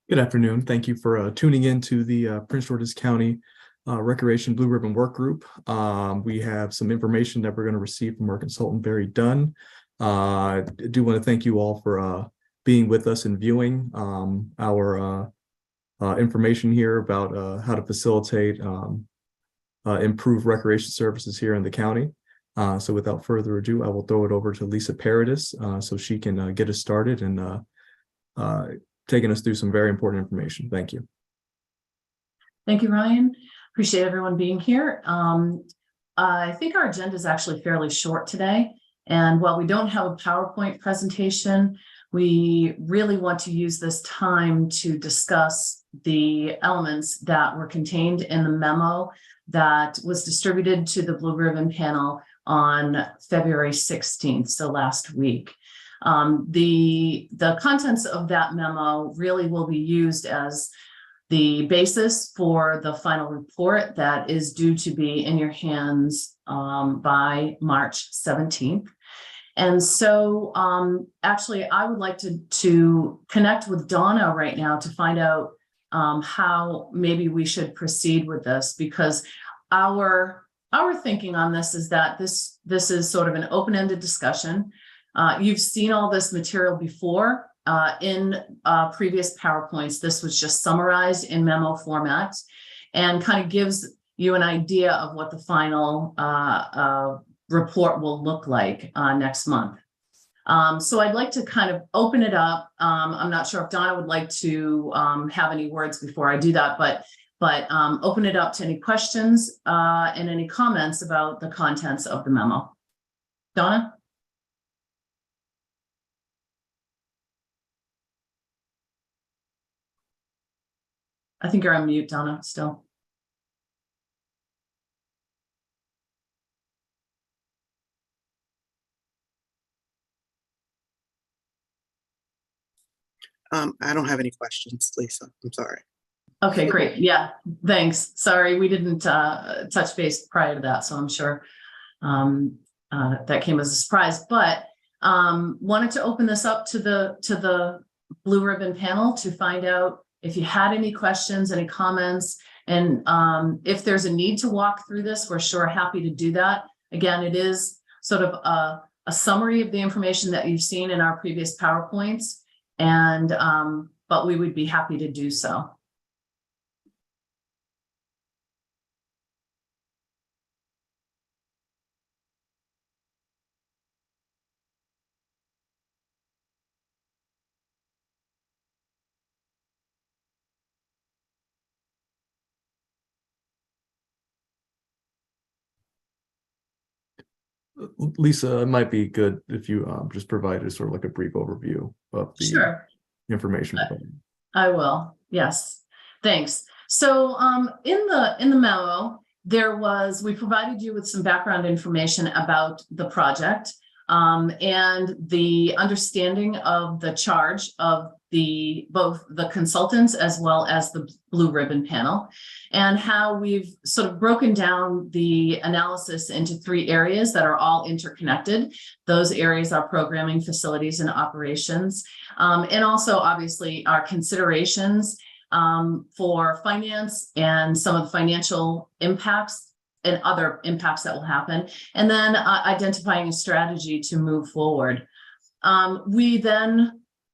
Good afternoon. Thank you for tuning in to the Prince George's County Recreation Blue Ribbon Work Group. We have some information that we're going to receive from our consultant, Barry Dunn. I do want to thank you all for being with us and viewing our information here about how to facilitate improve recreation services here in the county. So without further ado, I will throw it over to Lisa Paradis so she can get us started and taking us through some very important information. Thank you. Thank you, Ryan. Appreciate everyone being here. I think our agenda is actually fairly short today. And while we don't have a PowerPoint presentation, we really want to use this time to discuss the elements that were contained in the memo that was distributed to the Blue Ribbon panel on February 16th, so last week. The contents of that memo really will be used as the basis for the final report that is due to be in your hands by March 17th. And so actually, I would like to connect with Donna right now to find out how maybe we should proceed with this, because our thinking on this is that this is sort of an open-ended discussion. You've seen all this material before in previous PowerPoints. This was just summarized in memo format and kind of gives you an idea of what the final report will look like next month. So I'd like to kind of open it up. I'm not sure if Donna would like to have any words before I do that, but open it up to any questions and any comments about the contents of the memo. Donna? I think you're on mute, Donna, still. I don't have any questions, Lisa. I'm sorry. Okay, great. Yeah, thanks. Sorry, we didn't touch base prior to that, so I'm sure that came as a surprise. But wanted to open this up to the Blue Ribbon panel to find out if you had any questions, any comments, and if there's a need to walk through this, we're sure happy to do that. Again, it is sort of a summary of the information that you've seen in our previous PowerPoints, and but we would be happy to do so. Lisa, it might be good if you just provided sort of like a brief overview of the information. I will. Yes, thanks. So in the memo, we provided you with some background information about the project and the understanding of the charge of both the consultants as well as the Blue Ribbon panel, and how we've sort of broken down the analysis into 3 areas that are all interconnected. Those areas are programming, facilities, and operations. And also, obviously, our considerations for finance and some of the financial impacts and other impacts that will happen, and then identifying a strategy to move forward.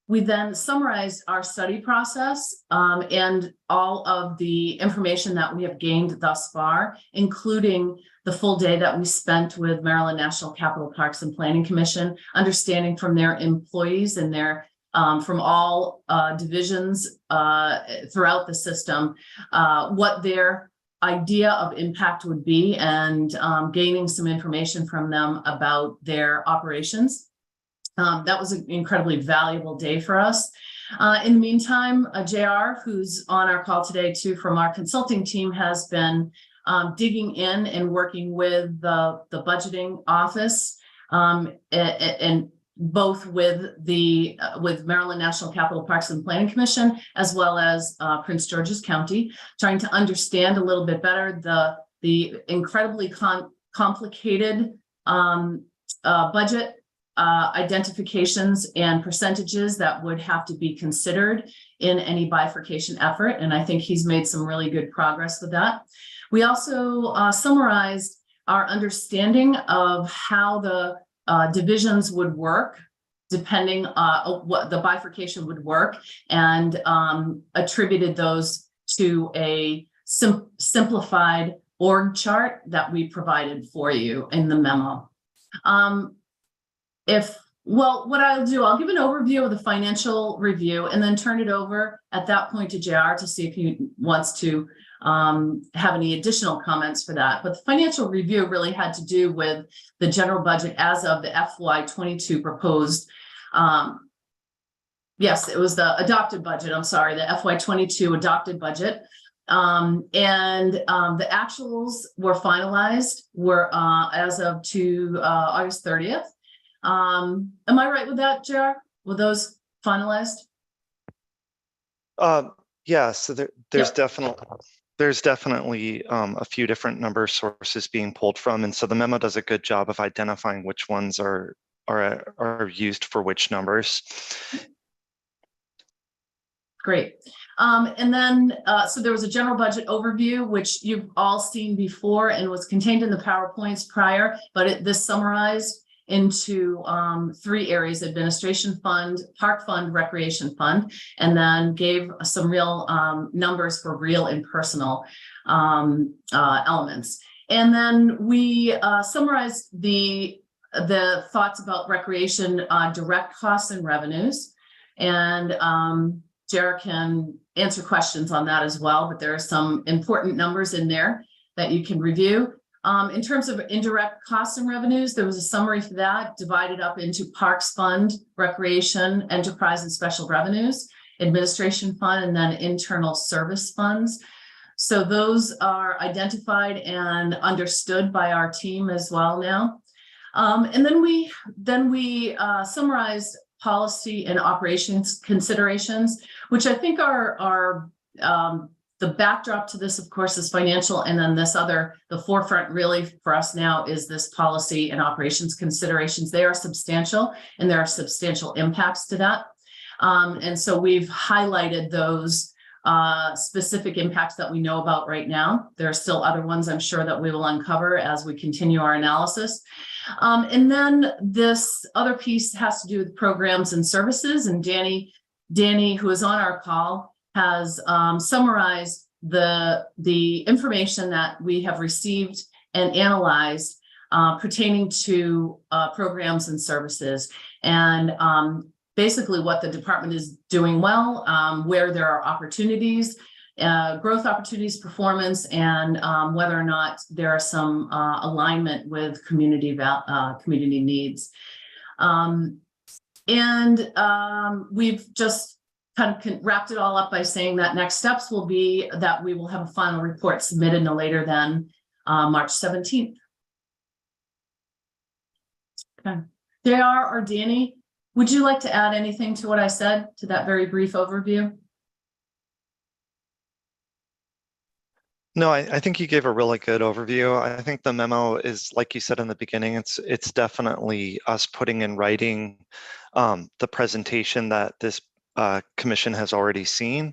We then summarized our study process and all of the information that we have gained thus far, including the full day that we spent with Maryland National Capital Parks and Planning Commission, understanding from their employees and their from all divisions throughout the system what their idea of impact would be, and gaining some information from them about their operations. That was an incredibly valuable day for us. In the meantime, JR, who's on our call today too from our consulting team, has been digging in and working with the budgeting office and both with Maryland National Capital Parks and Planning Commission, as well as Prince George's County, trying to understand a little bit better the incredibly complicated budget identifications and percentages that would have to be considered in any bifurcation effort. And I think he's made some really good progress with that. We also summarized our understanding of how the divisions would work, depending what the bifurcation would work, and attributed those to a simplified org chart that we provided for you in the memo. What I'll do, I'll give an overview of the financial review and then turn it over at that point to JR to see if he wants to have any additional comments for that. But the financial review really had to do with the general budget as of the FY22 proposed. Yes, it was the adopted budget. I'm sorry, the FY22 adopted budget. The actuals were finalized as of August 30th. Am I right with that, JR? Were those finalized? Yeah, so there's definitely a few different number sources being pulled from, and so the memo does a good job of identifying which ones are used for which numbers. Great. So there was a general budget overview, which you've all seen before and was contained in the PowerPoints prior, but this summarized into 3 areas: administration fund, park fund, recreation fund, and then gave some real numbers for real and personal elements. And then we summarized the thoughts about recreation direct costs and revenues. And Jared can answer questions on that as well, but there are some important numbers in there that you can review. In terms of indirect costs and revenues, there was a summary for that divided up into Parks Fund, Recreation, Enterprise and Special Revenues, Administration Fund, and then Internal Service Funds. So those are identified and understood by our team as well now. And then we summarized policy and operations considerations, which I think are the backdrop to this, of course, is financial. And then the forefront really for us now is this policy and operations considerations. They are substantial and there are substantial impacts to that. And so we've highlighted those specific impacts that we know about right now. There are still other ones I'm sure that we will uncover as we continue our analysis. And then this other piece has to do with programs and services. And Danny, who is on our call, has summarized the information that we have received and analyzed pertaining to programs and services, and basically what the department is doing well, where there are opportunities, growth opportunities, performance, and whether or not there are some alignment with community needs. We've just kind of wrapped it all up by saying that next steps will be that we will have a final report submitted no later than March 17th. Okay. JR or Danny, would you like to add anything to what I said, to that very brief overview? No, I think you gave a really good overview. I think the memo is, like you said in the beginning, it's definitely us putting in writing the presentation that this commission has already seen.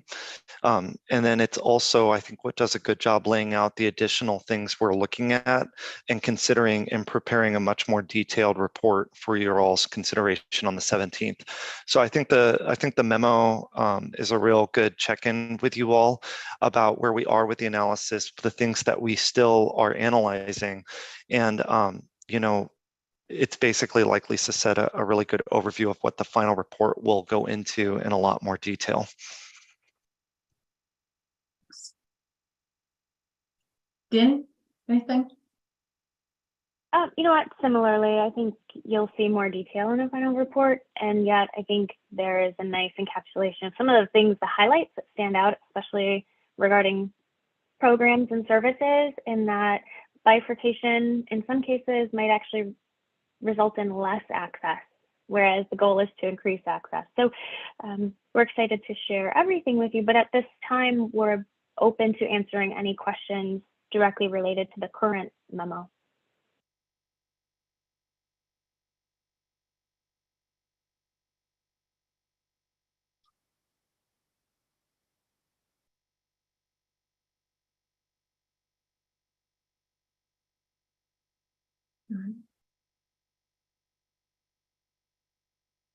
And then it's also, I think, what does a good job laying out the additional things we're looking at and considering and preparing a much more detailed report for your all's consideration on the 17th. So I think the memo is a real good check-in with you all about where we are with the analysis, the things that we still are analyzing, and you know, it's basically, like Lisa said, a really good overview of what the final report will go into in a lot more detail. Danny, anything? You know what, similarly, I think you'll see more detail in the final report, and yet I think there is a nice encapsulation of some of the things, the highlights that stand out, especially regarding programs and services, in that bifurcation in some cases might actually result in less access, whereas the goal is to increase access. So we're excited to share everything with you, but at this time, we're open to answering any questions directly related to the current memo.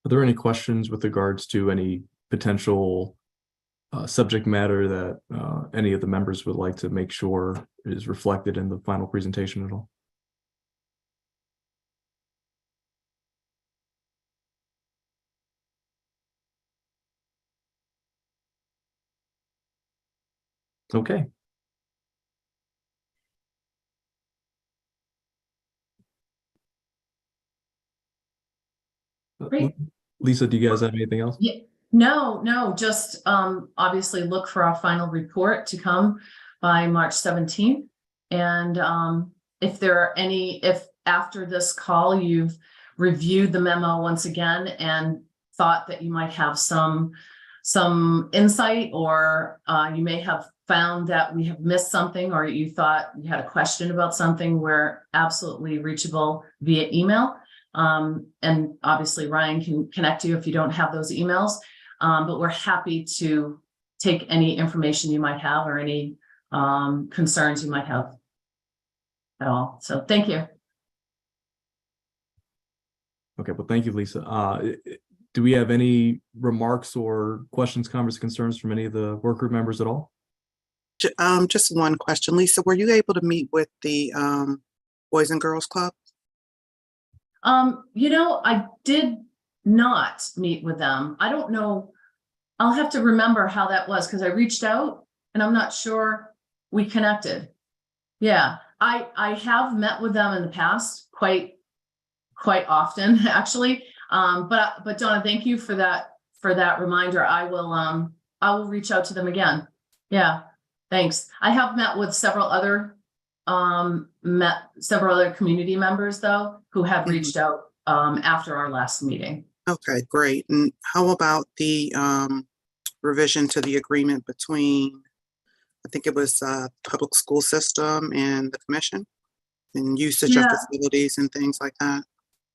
Are there any questions with regards to any potential subject matter that any of the members would like to make sure is reflected in the final presentation at all? Okay. Great. Lisa, do you guys have anything else? Yeah, no, just obviously look for our final report to come by March 17th. And if there are if after this call you've reviewed the memo once again and thought that you might have some insight, or you may have found that we have missed something, or you thought you had a question about something, we're absolutely reachable via email. And obviously Ryan can connect you if you don't have those emails, but we're happy to take any information you might have or any concerns you might have at all. So thank you. Okay, well, thank you, Lisa. Do we have any remarks or questions, comments, concerns from any of the work group members at all? Just one question. Lisa, were you able to meet with the Boys and Girls Club? I did not meet with them. I don't know. I'll have to remember how that was, because I reached out and I'm not sure we connected. Yeah, I have met with them in the past quite often, actually. But Donna, thank you for that reminder. I will reach out to them again. Yeah, thanks. I have met with several other community members though, who have reached out after our last meeting. Okay, great. And how about the revision to the agreement between, I think it was public school system and the commission, and usage of facilities and things like that?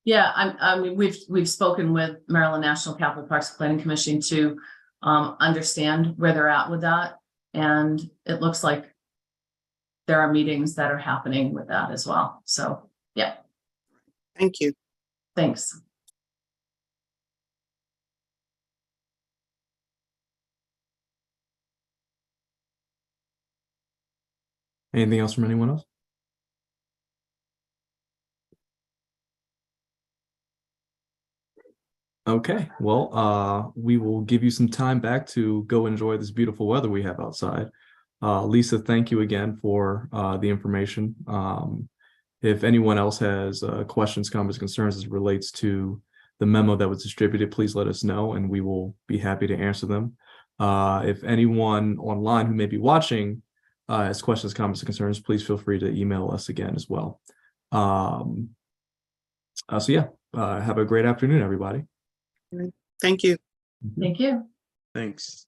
Yeah, I mean, we've spoken with Maryland National Capital Parks Planning Commission to understand where they're at with that, and it looks like there are meetings that are happening with that as well. So, yeah. Thank you. Thanks. Anything else from anyone else? Okay, well, we will give you some time back to go enjoy this beautiful weather we have outside. Lisa, thank you again for the information. If anyone else has questions, comments, concerns as it relates to the memo that was distributed, please let us know and we will be happy to answer them. If anyone online who may be watching has questions, comments, and concerns, please feel free to email us again as well. So yeah, have a great afternoon, everybody. Thank you. Thank you. Thanks.